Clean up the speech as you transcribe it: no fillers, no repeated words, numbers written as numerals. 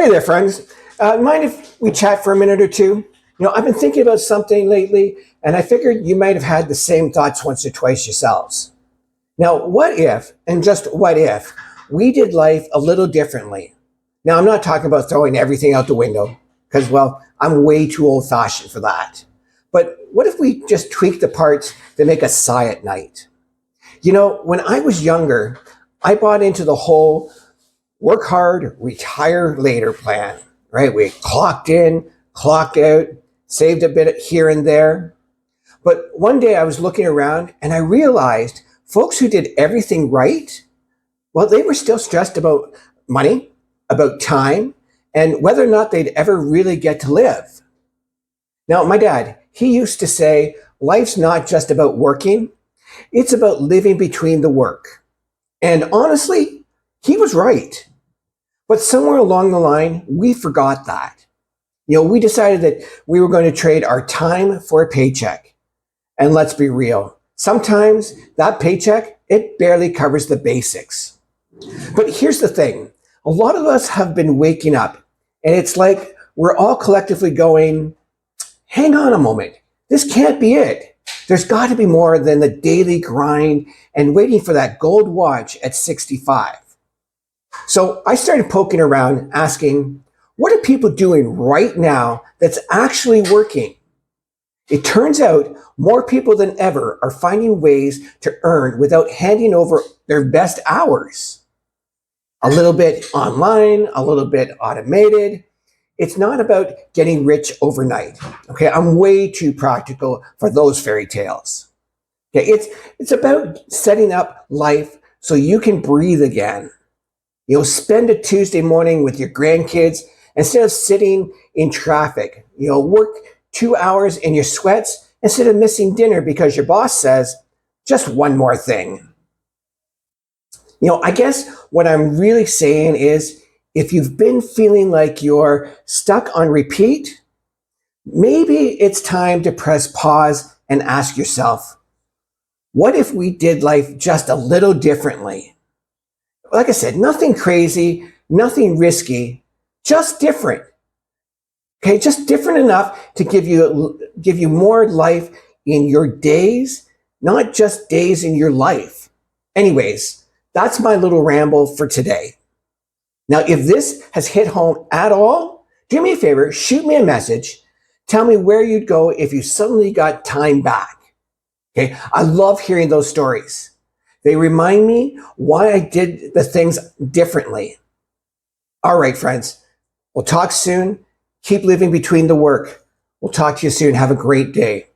Hey there, friends. Mind if we chat for a minute or two? I've been thinking about something lately, and I figured you might have had the same thoughts once or twice yourselves. Now, what if, and just what if, we did life a little differently? Now, I'm not talking about throwing everything out the window, because, well, I'm way too old fashioned for that. But what if we just tweak the parts that make us sigh at night? When I was younger, I bought into the whole work hard, retire later plan, right? We clocked in, clocked out, saved a bit here and there. But one day I was looking around and I realized folks who did everything right, well, they were still stressed about money, about time, and whether or not they'd ever really get to live. Now, my dad, he used to say, life's not just about working, it's about living between the work. And honestly, he was right. But somewhere along the line, we forgot that. We decided that we were going to trade our time for a paycheck. And let's be real, sometimes that paycheck, it barely covers the basics. But here's the thing. A lot of us have been waking up, and it's like we're all collectively going, hang on a moment, this can't be it. There's got to be more than the daily grind and waiting for that gold watch at 65. So I started poking around asking, what are people doing right now that's actually working? It turns out more people than ever are finding ways to earn without handing over their best hours. A little bit online, a little bit automated. It's not about getting rich overnight. Okay, I'm way too practical for those fairy tales. Okay, it's about setting up life so you can breathe again. Spend a Tuesday morning with your grandkids instead of sitting in traffic. Work 2 hours in your sweats instead of missing dinner because your boss says, just one more thing. I guess what I'm really saying is if you've been feeling like you're stuck on repeat, maybe it's time to press pause and ask yourself, what if we did life just a little differently? Like I said, nothing crazy, nothing risky, just different. Okay, just different enough to give you more life in your days, not just days in your life. Anyways, that's my little ramble for today. Now, if this has hit home at all, do me a favor, shoot me a message. Tell me where you'd go if you suddenly got time back. Okay, I love hearing those stories. They remind me why I did the things differently. All right, friends, we'll talk soon. Keep living between the work. We'll talk to you soon. Have a great day.